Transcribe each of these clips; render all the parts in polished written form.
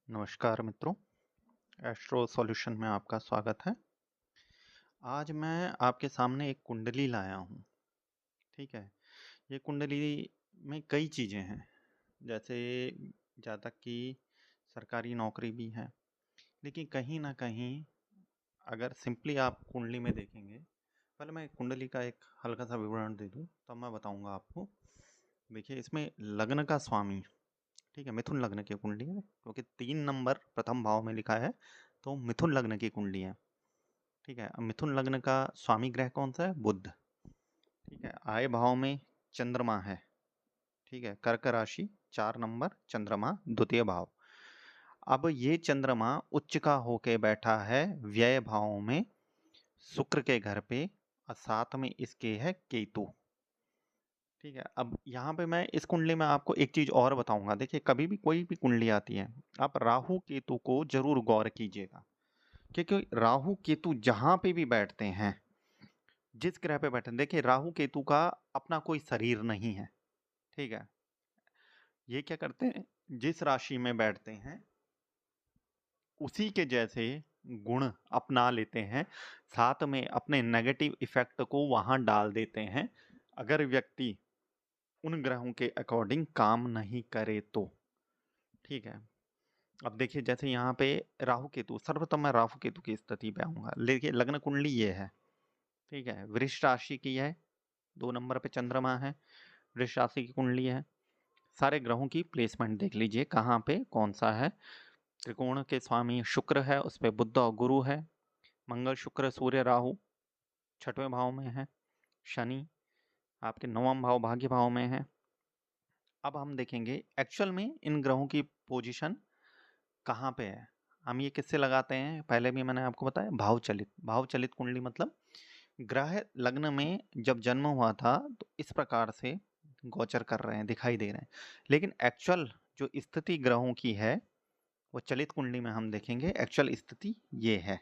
नमस्कार मित्रों, astro solution में आपका स्वागत है। आज मैं आपके सामने एक कुंडली लाया हूँ। ठीक है, ये कुंडली में कई चीज़ें हैं, जैसे जहाँ तक कि सरकारी नौकरी भी है, लेकिन कहीं ना कहीं अगर सिंपली आप कुंडली में देखेंगे, पहले मैं कुंडली का एक हल्का सा विवरण दे दूँ तब मैं बताऊँगा आपको। देखिए, इसमें लग्न का स्वामी, ठीक है, मिथुन लग्न की कुंडली है, क्योंकि 3 नंबर प्रथम भाव में लिखा है, तो मिथुन लग्न की कुंडली है। ठीक है, अब मिथुन लग्न का स्वामी ग्रह कौन सा है? बुध। ठीक है, आय भाव में चंद्रमा है। ठीक है, कर्क राशि 4 नंबर चंद्रमा द्वितीय भाव। अब ये चंद्रमा उच्च का होके बैठा है व्यय भाव में शुक्र के घर पे, और साथ में इसके है केतु। ठीक है, अब यहाँ पे मैं इस कुंडली में आपको एक चीज और बताऊंगा। देखिए, कभी भी कोई भी कुंडली आती है, आप राहु केतु को जरूर गौर कीजिएगा, क्योंकि राहु केतु जहां पे भी बैठते हैं, जिस ग्रह पे बैठे, देखिए राहु केतु का अपना कोई शरीर नहीं है। ठीक है, ये क्या करते हैं, जिस राशि में बैठते हैं उसी के जैसे गुण अपना लेते हैं, साथ में अपने नेगेटिव इफेक्ट को वहां डाल देते हैं, अगर व्यक्ति उन ग्रहों के अकॉर्डिंग काम नहीं करे तो। ठीक है, अब देखिए, जैसे यहाँ पे राहु केतु, सर्वप्रथम मैं राहु केतु की स्थिति पे आऊंगा। देखिए, लग्न कुंडली ये है। ठीक है, वृष राशि की है, 2 नंबर पे चंद्रमा है, वृष राशि की कुंडली है। सारे ग्रहों की प्लेसमेंट देख लीजिए, कहाँ पे कौन सा है। त्रिकोण के स्वामी शुक्र है, उस पर बुध और गुरु है। मंगल शुक्र सूर्य राहु 6वें भाव में है। शनि आपके 9वां भाव भाग्य भाव में है। अब हम देखेंगे एक्चुअल में इन ग्रहों की पोजीशन कहाँ पे है। हम ये किससे लगाते हैं, पहले भी मैंने आपको बताया, भाव चलित कुंडली, मतलब ग्रह लग्न में जब जन्म हुआ था तो इस प्रकार से गोचर कर रहे हैं, दिखाई दे रहे हैं। लेकिन एक्चुअल जो स्थिति ग्रहों की है, वो चलित कुंडली में हम देखेंगे एक्चुअल स्थिति ये है।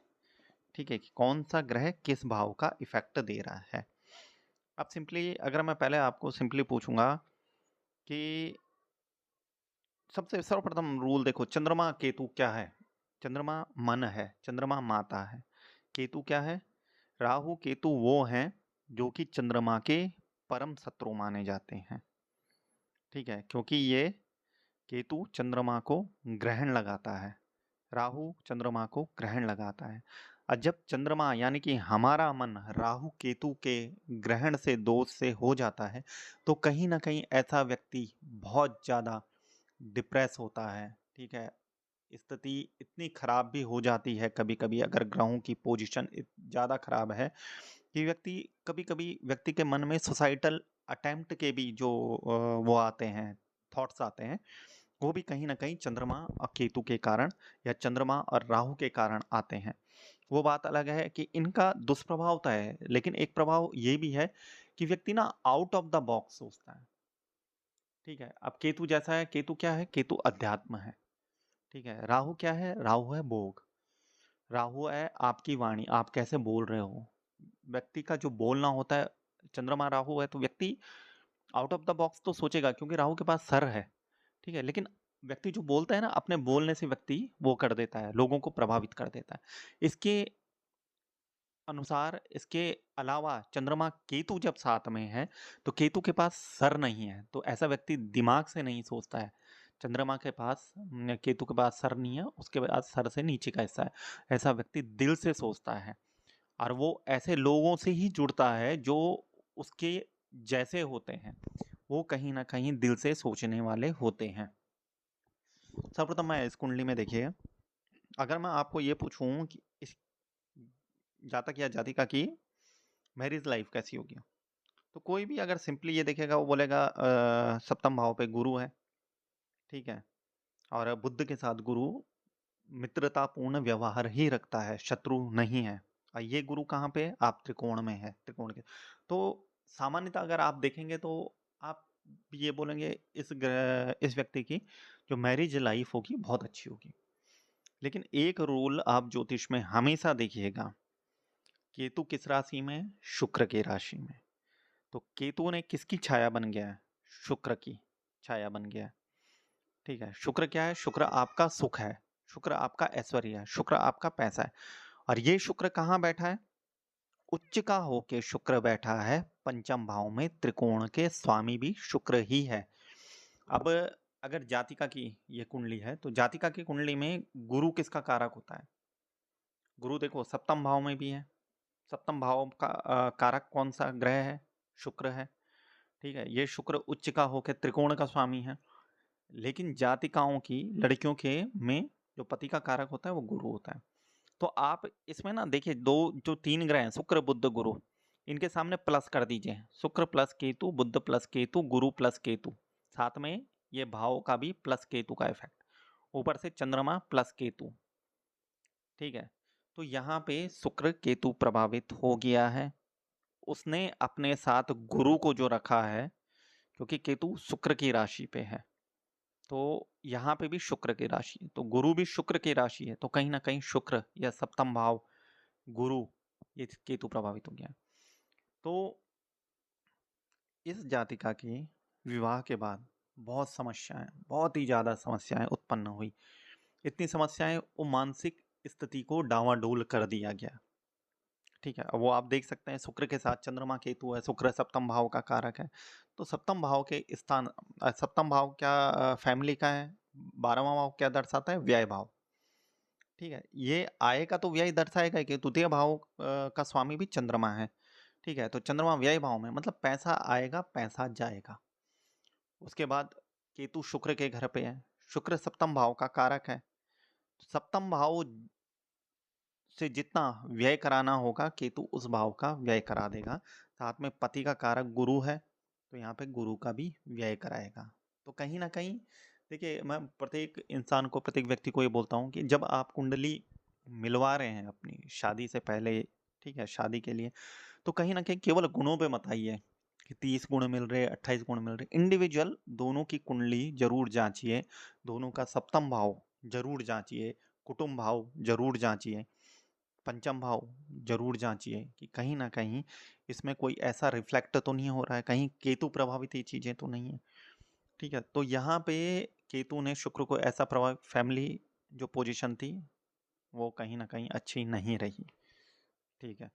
ठीक है, कि कौन सा ग्रह किस भाव का इफेक्ट दे रहा है। अब सिंपली अगर मैं पहले आपको सिंपली पूछूंगा कि सबसे सर्वप्रथम रूल देखो, चंद्रमा केतु क्या है? चंद्रमा मन है, चंद्रमा माता है। केतु क्या है? राहु केतु वो हैं जो कि चंद्रमा के परम शत्रु माने जाते हैं। ठीक है, क्योंकि ये केतु चंद्रमा को ग्रहण लगाता है, राहु चंद्रमा को ग्रहण लगाता है। और जब चंद्रमा यानी कि हमारा मन राहु केतु के ग्रहण से, दोष से हो जाता है, तो कहीं ना कहीं ऐसा व्यक्ति बहुत ज़्यादा डिप्रेस होता है। ठीक है, स्थिति इतनी खराब भी हो जाती है कभी कभी, अगर ग्रहों की पोजीशन ज़्यादा खराब है, कि व्यक्ति कभी कभी व्यक्ति के मन में सुसाइडल अटेम्प्ट के भी जो वो आते हैं, थॉट्स आते हैं, वो भी कहीं ना कहीं चंद्रमा और केतु के कारण या चंद्रमा और राहु के कारण आते हैं। वो बात अलग है कि इनका दुष्प्रभाव तो है, लेकिन एक प्रभाव ये भी है कि व्यक्ति ना आउट ऑफ द बॉक्स सोचता है। ठीक है, अब केतु जैसा है, केतु क्या है? केतु अध्यात्म है। ठीक है, राहु क्या है? राहु है भोग। राहु है आपकी वाणी, आप कैसे बोल रहे हो, व्यक्ति का जो बोलना होता है। चंद्रमा राहु है तो व्यक्ति आउट ऑफ द बॉक्स तो सोचेगा, क्योंकि राहु के पास सर है। ठीक है, लेकिन व्यक्ति जो बोलता है ना, अपने बोलने से व्यक्ति वो कर देता है, लोगों को प्रभावित कर देता है। इसके अनुसार, इसके अलावा चंद्रमा केतु जब साथ में है, तो केतु के पास सर नहीं है, तो ऐसा व्यक्ति दिमाग से नहीं सोचता है। चंद्रमा के पास, केतु के पास सर नहीं है, उसके पास सर से नीचे का हिस्सा है। ऐसा व्यक्ति दिल से सोचता है, और वो ऐसे लोगों से ही जुड़ता है जो उसके जैसे होते हैं, वो कहीं ना कहीं दिल से सोचने वाले होते हैं। सर्वप्रथम मैं इस कुंडली में देखिए, अगर मैं आपको ये पूछूं कि इस जातक या जातिका की मैरिज लाइफ कैसी होगी, तो कोई भी अगर सिंपली ये देखेगा, वो बोलेगा 7म भाव पे गुरु है। ठीक है, और बुद्ध के साथ गुरु मित्रतापूर्ण व्यवहार ही रखता है, शत्रु नहीं है। और ये गुरु कहाँ पे? आप त्रिकोण में है, त्रिकोण के। तो सामान्यतः अगर आप देखेंगे तो आप ये बोलेंगे इस व्यक्ति की जो मैरिज लाइफ होगी बहुत अच्छी होगी। लेकिन एक रूल आप ज्योतिष में हमेशा देखिएगा, केतु किस राशि में? शुक्र की राशि में। तो केतु ने किसकी छाया बन गया है? शुक्र की छाया बन गया है। ठीक है, शुक्र क्या है? शुक्र आपका सुख है। शुक्र आपका ऐश्वर्य है, शुक्र आपका पैसा है। और ये शुक्र कहाँ बैठा है? उच्च का होके शुक्र बैठा है पंचम भाव में, त्रिकोण के स्वामी भी शुक्र ही है। अब अगर जातिका की ये कुंडली है तो जातिका की कुंडली में गुरु किसका कारक होता है? गुरु देखो सप्तम भाव में भी है। सप्तम भाव का कारक कौन सा ग्रह है? शुक्र है। ठीक है, ये शुक्र उच्च का होकर त्रिकोण का स्वामी है। लेकिन जातिकाओं की लड़कियों के में जो पति का कारक होता है वो गुरु होता है। तो आप इसमें ना देखिए, दो जो तीन ग्रह हैं शुक्र बुध गुरु, इनके सामने प्लस कर दीजिए। शुक्र प्लस केतु, बुध प्लस केतु, गुरु प्लस केतु, साथ में ये भाव का भी प्लस केतु का इफेक्ट, ऊपर से चंद्रमा प्लस केतु। ठीक है, तो यहाँ पे शुक्र केतु प्रभावित हो गया है। उसने अपने साथ गुरु को जो रखा है, क्योंकि केतु शुक्र की राशि पे है, तो यहाँ पे भी शुक्र की राशि है, तो गुरु भी शुक्र की राशि है, तो कहीं ना कहीं शुक्र या सप्तम भाव गुरु, ये केतु प्रभावित हो गया। तो इस जातिका के विवाह के बाद बहुत समस्याएं, बहुत ही ज्यादा समस्याएं उत्पन्न हुई। इतनी समस्याएं, वो मानसिक स्थिति को डावाडोल कर दिया गया। ठीक है, वो आप देख सकते हैं शुक्र के साथ चंद्रमा केतु है, शुक्र सप्तम भाव का कारक है। तो सप्तम भाव के स्थान, सप्तम भाव क्या फैमिली का है, 12वां भाव क्या दर्शाता है? व्यय भाव। ठीक है, ये आय का तो व्यय दर्शाएगा कि तृतीय भाव का स्वामी भी चंद्रमा है। ठीक है, तो चंद्रमा व्यय भाव में, मतलब पैसा आएगा पैसा जाएगा। उसके बाद केतु शुक्र के घर पे है, शुक्र सप्तम भाव का कारक है। सप्तम भाव से जितना व्यय कराना होगा केतु उस भाव का व्यय करा देगा। साथ में पति का कारक गुरु है, तो यहाँ पे गुरु का भी व्यय कराएगा। तो कहीं ना कहीं देखिए, मैं प्रत्येक इंसान को, प्रत्येक व्यक्ति को ये बोलता हूँ कि जब आप कुंडली मिलवा रहे हैं अपनी शादी से पहले, ठीक है, शादी के लिए, तो कहीं ना कहीं केवल गुणों पे मत आइए कि 30 गुण मिल रहे, 28 गुण मिल रहे। इंडिविजुअल दोनों की कुंडली जरूर जांचिए, दोनों का सप्तम भाव जरूर जांचिए, कुटुंब भाव जरूर जांचिए, पंचम भाव जरूर जांचिए कि कहीं ना कहीं इसमें कोई ऐसा रिफ्लेक्ट तो नहीं हो रहा है, कहीं केतु प्रभावित ये चीजें तो नहीं है। ठीक है, तो यहाँ पे केतु ने शुक्र को ऐसा प्रभावित, फैमिली जो पोजीशन थी वो कहीं ना कहीं अच्छी नहीं रही। ठीक है,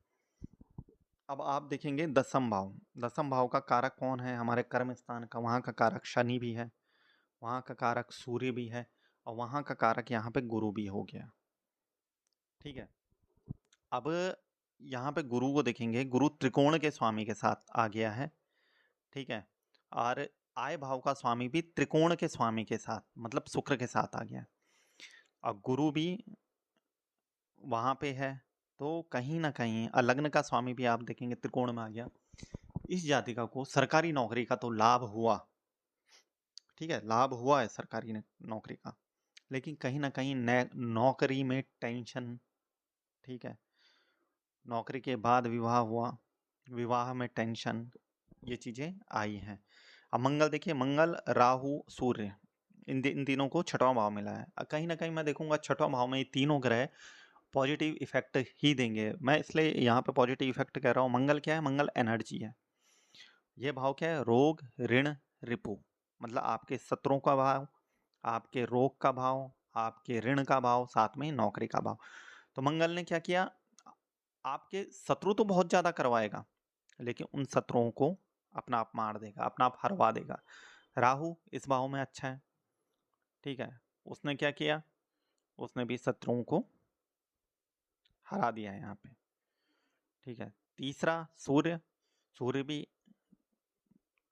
अब आप देखेंगे दसम भाव। दसम भाव का कारक कौन है? हमारे कर्म स्थान का, वहाँ का कारक शनि भी है, वहाँ का कारक सूर्य भी है, और वहाँ का कारक यहाँ पे गुरु भी हो गया। ठीक है, अब यहाँ पे गुरु को देखेंगे, गुरु त्रिकोण के स्वामी के साथ आ गया है। ठीक है, और आय भाव का स्वामी भी त्रिकोण के स्वामी के साथ, मतलब शुक्र के साथ आ गया, और गुरु भी वहां पे है। तो कहीं ना कहीं लग्न का स्वामी भी आप देखेंगे त्रिकोण में आ गया। इस जातिका को सरकारी नौकरी का तो लाभ हुआ, ठीक है, लाभ हुआ है सरकारी नौकरी का, लेकिन कहीं ना कहीं नौकरी में टेंशन। ठीक है, नौकरी के बाद विवाह हुआ, विवाह में टेंशन, ये चीजें आई हैं। अब मंगल देखिए, मंगल राहु सूर्य, इन तीनों को छठवां भाव मिला है। कहीं ना कहीं मैं देखूंगा छठवां भाव में ये तीनों ग्रह पॉजिटिव इफेक्ट ही देंगे। मैं इसलिए यहाँ पे पॉजिटिव इफेक्ट कह रहा हूँ। मंगल क्या है? मंगल एनर्जी है। ये भाव क्या है? रोग ऋण रिपु, मतलब आपके शत्रुओं का भाव, आपके रोग का भाव, आपके ऋण का भाव, साथ में नौकरी का भाव। तो मंगल ने क्या किया? आपके शत्रु तो बहुत ज्यादा करवाएगा, लेकिन उन शत्रुओं को अपना आप मार देगा, अपना आप हरवा देगा। राहु इस भाव में अच्छा है। ठीक है, उसने क्या किया? उसने भी शत्रुओं को हरा दिया है यहाँ पे। ठीक है, तीसरा सूर्य, सूर्य भी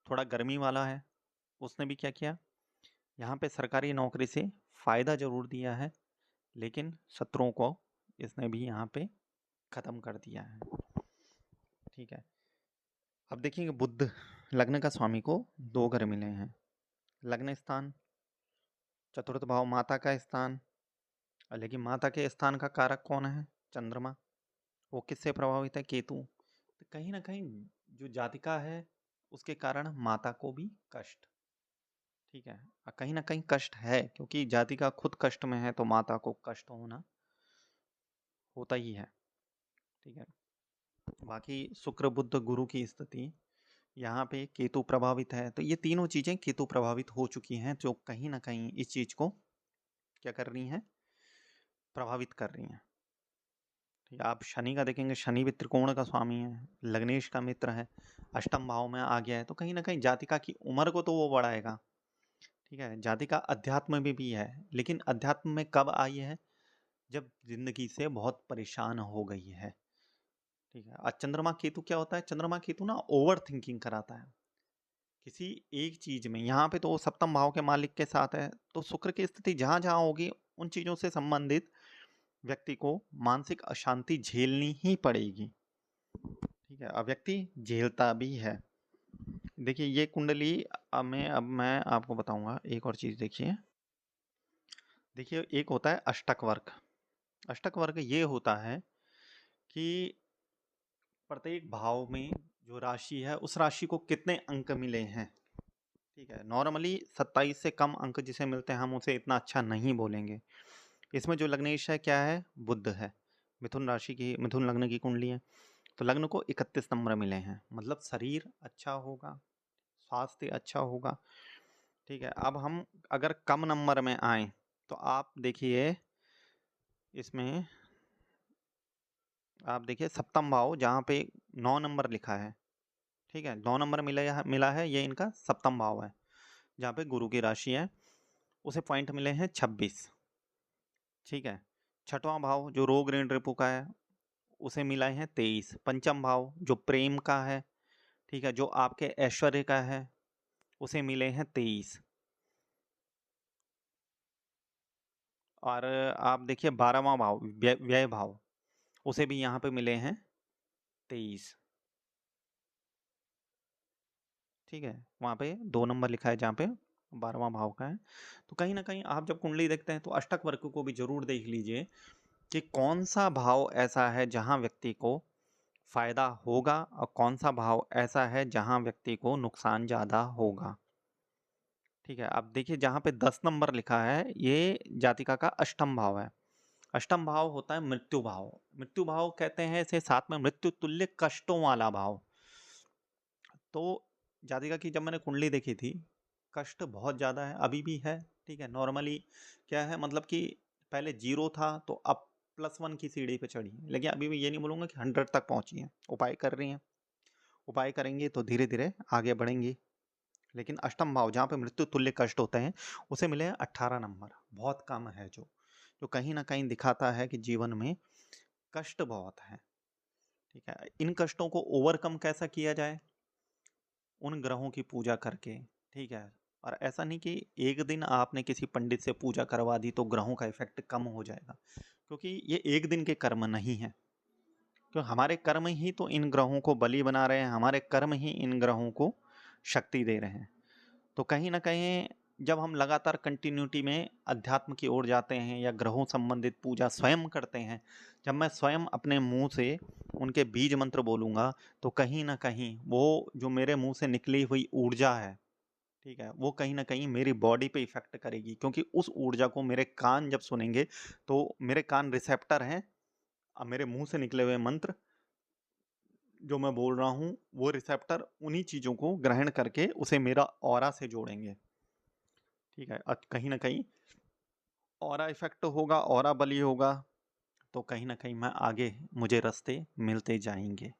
थोड़ा गर्मी वाला है, उसने भी क्या किया? यहाँ पे सरकारी नौकरी से फायदा जरूर दिया है, लेकिन शत्रुओं को इसने भी यहाँ पे खत्म कर दिया है। ठीक है, अब देखिए बुध, लग्न का स्वामी को दो घर मिले हैं, लग्न स्थान, चतुर्थ भाव माता का स्थान, लेकिन माता के स्थान का कारक कौन है? चंद्रमा। वो किससे प्रभावित है? केतु। तो कहीं ना कहीं जो जातिका है उसके कारण माता को भी कष्ट। ठीक है, कहीं ना कहीं कष्ट है, क्योंकि जातिका खुद कष्ट में है तो माता को कष्ट होना होता ही है। ठीक है, बाकी शुक्र बुध गुरु की स्थिति, यहाँ पे केतु प्रभावित है, तो ये तीनों चीजें केतु प्रभावित हो चुकी हैं, जो कहीं ना कहीं इस चीज को क्या कर रही हैं? प्रभावित कर रही हैं। ठीक है, आप शनि का देखेंगे, शनि भी त्रिकोण का स्वामी है, लग्नेश का मित्र है, अष्टम भाव में आ गया है, तो कहीं ना कहीं जातिका की उम्र को तो वो बढ़ाएगा। ठीक है, जातिका अध्यात्म में भी है, लेकिन अध्यात्म में कब आई है? जब जिंदगी से बहुत परेशान हो गई है। ठीक है, और चंद्रमा केतु क्या होता है? चंद्रमा केतु ना ओवर थिंकिंग कराता है किसी एक चीज में। यहाँ पे तो वो सप्तम भाव के मालिक के साथ है, तो शुक्र की स्थिति जहां जहां होगी उन चीजों से संबंधित व्यक्ति को मानसिक अशांति झेलनी ही पड़ेगी। ठीक है, अब व्यक्ति झेलता भी है। देखिए ये कुंडली, अब मैं आपको बताऊंगा एक और चीज। देखिए एक होता है अष्टक वर्ग। अष्टक वर्ग ये होता है कि प्रत्येक भाव में जो राशि है उस राशि को कितने अंक मिले हैं। ठीक है, नॉर्मली 27 से कम अंक जिसे मिलते हैं हम उसे इतना अच्छा नहीं बोलेंगे। इसमें जो लग्नेश है क्या है? बुध है। मिथुन राशि की, मिथुन लग्न की कुंडली है, तो लग्न को 31 नंबर मिले हैं, मतलब शरीर अच्छा होगा, स्वास्थ्य अच्छा होगा। ठीक है, अब हम अगर कम नंबर में आए तो आप देखिए इसमें, आप देखिए सप्तम भाव जहाँ पे 9 नंबर लिखा है। ठीक है, 9 नंबर मिला है, ये इनका सप्तम भाव है जहाँ पे गुरु की राशि है, उसे पॉइंट मिले हैं 26। ठीक है, छठवां भाव जो रोग ऋण रिपु का है उसे मिला है 23। पंचम भाव जो प्रेम का है, ठीक है, जो आपके ऐश्वर्य का है, उसे मिले हैं 23। और आप देखिए 12वां भाव व्यय भाव, उसे भी यहाँ पे मिले हैं 23। ठीक है, वहाँ पे 2 नंबर लिखा है जहाँ पे 12वां भाव का है। तो कहीं ना कहीं आप जब कुंडली देखते हैं तो अष्टक वर्ग को भी जरूर देख लीजिए कि कौन सा भाव ऐसा है जहाँ व्यक्ति को फायदा होगा और कौन सा भाव ऐसा है जहाँ व्यक्ति को नुकसान ज्यादा होगा। ठीक है, अब देखिए जहाँ पे 10 नंबर लिखा है ये जातिका का अष्टम भाव है। अष्टम भाव होता है मृत्यु भाव। मृत्यु भाव कहते हैं इसे, साथ में मृत्यु तुल्य कष्टों वाला भाव। तो जातिका की जब मैंने कुंडली देखी थी, कष्ट बहुत ज़्यादा है, अभी भी है। ठीक है, नॉर्मली क्या है, मतलब कि पहले 0 था तो अब +1 की सीढ़ी पे चढ़ी है, लेकिन अभी भी ये नहीं बोलूँगा कि 100 तक पहुँची है। उपाय कर रही हैं, उपाय करेंगे तो धीरे धीरे आगे बढ़ेंगी। लेकिन अष्टम भाव जहाँ पे मृत्यु तुल्य कष्ट होते हैं उसे मिले हैं 18 नंबर, बहुत कम है, जो जो कहीं ना कहीं दिखाता है कि जीवन में कष्ट बहुत है। ठीक है, इन कष्टों को ओवरकम कैसा किया जाए? उन ग्रहों की पूजा करके। ठीक है, और ऐसा नहीं कि एक दिन आपने किसी पंडित से पूजा करवा दी तो ग्रहों का इफेक्ट कम हो जाएगा, क्योंकि ये एक दिन के कर्म नहीं है। क्यों? हमारे कर्म ही तो इन ग्रहों को बलि बना रहे हैं, हमारे कर्म ही इन ग्रहों को शक्ति दे रहे हैं। तो कहीं ना कहीं जब हम लगातार कंटिन्यूटी में अध्यात्म की ओर जाते हैं या ग्रहों संबंधित पूजा स्वयं करते हैं, जब मैं स्वयं अपने मुंह से उनके बीज मंत्र बोलूँगा तो कहीं ना कहीं वो जो मेरे मुंह से निकली हुई ऊर्जा है, ठीक है, वो कहीं ना कहीं मेरी बॉडी पे इफेक्ट करेगी, क्योंकि उस ऊर्जा को मेरे कान जब सुनेंगे तो मेरे कान रिसेप्टर हैं। अब मेरे मुंह से निकले हुए मंत्र जो मैं बोल रहा हूँ वो रिसेप्टर उन्हीं चीज़ों को ग्रहण करके उसे मेरा ऑरा से जोड़ेंगे। ठीक है, कहीं ना कहीं ऑरा इफेक्ट होगा, ऑरा बली होगा, तो कहीं ना कहीं मैं आगे, मुझे रास्ते मिलते जाएंगे।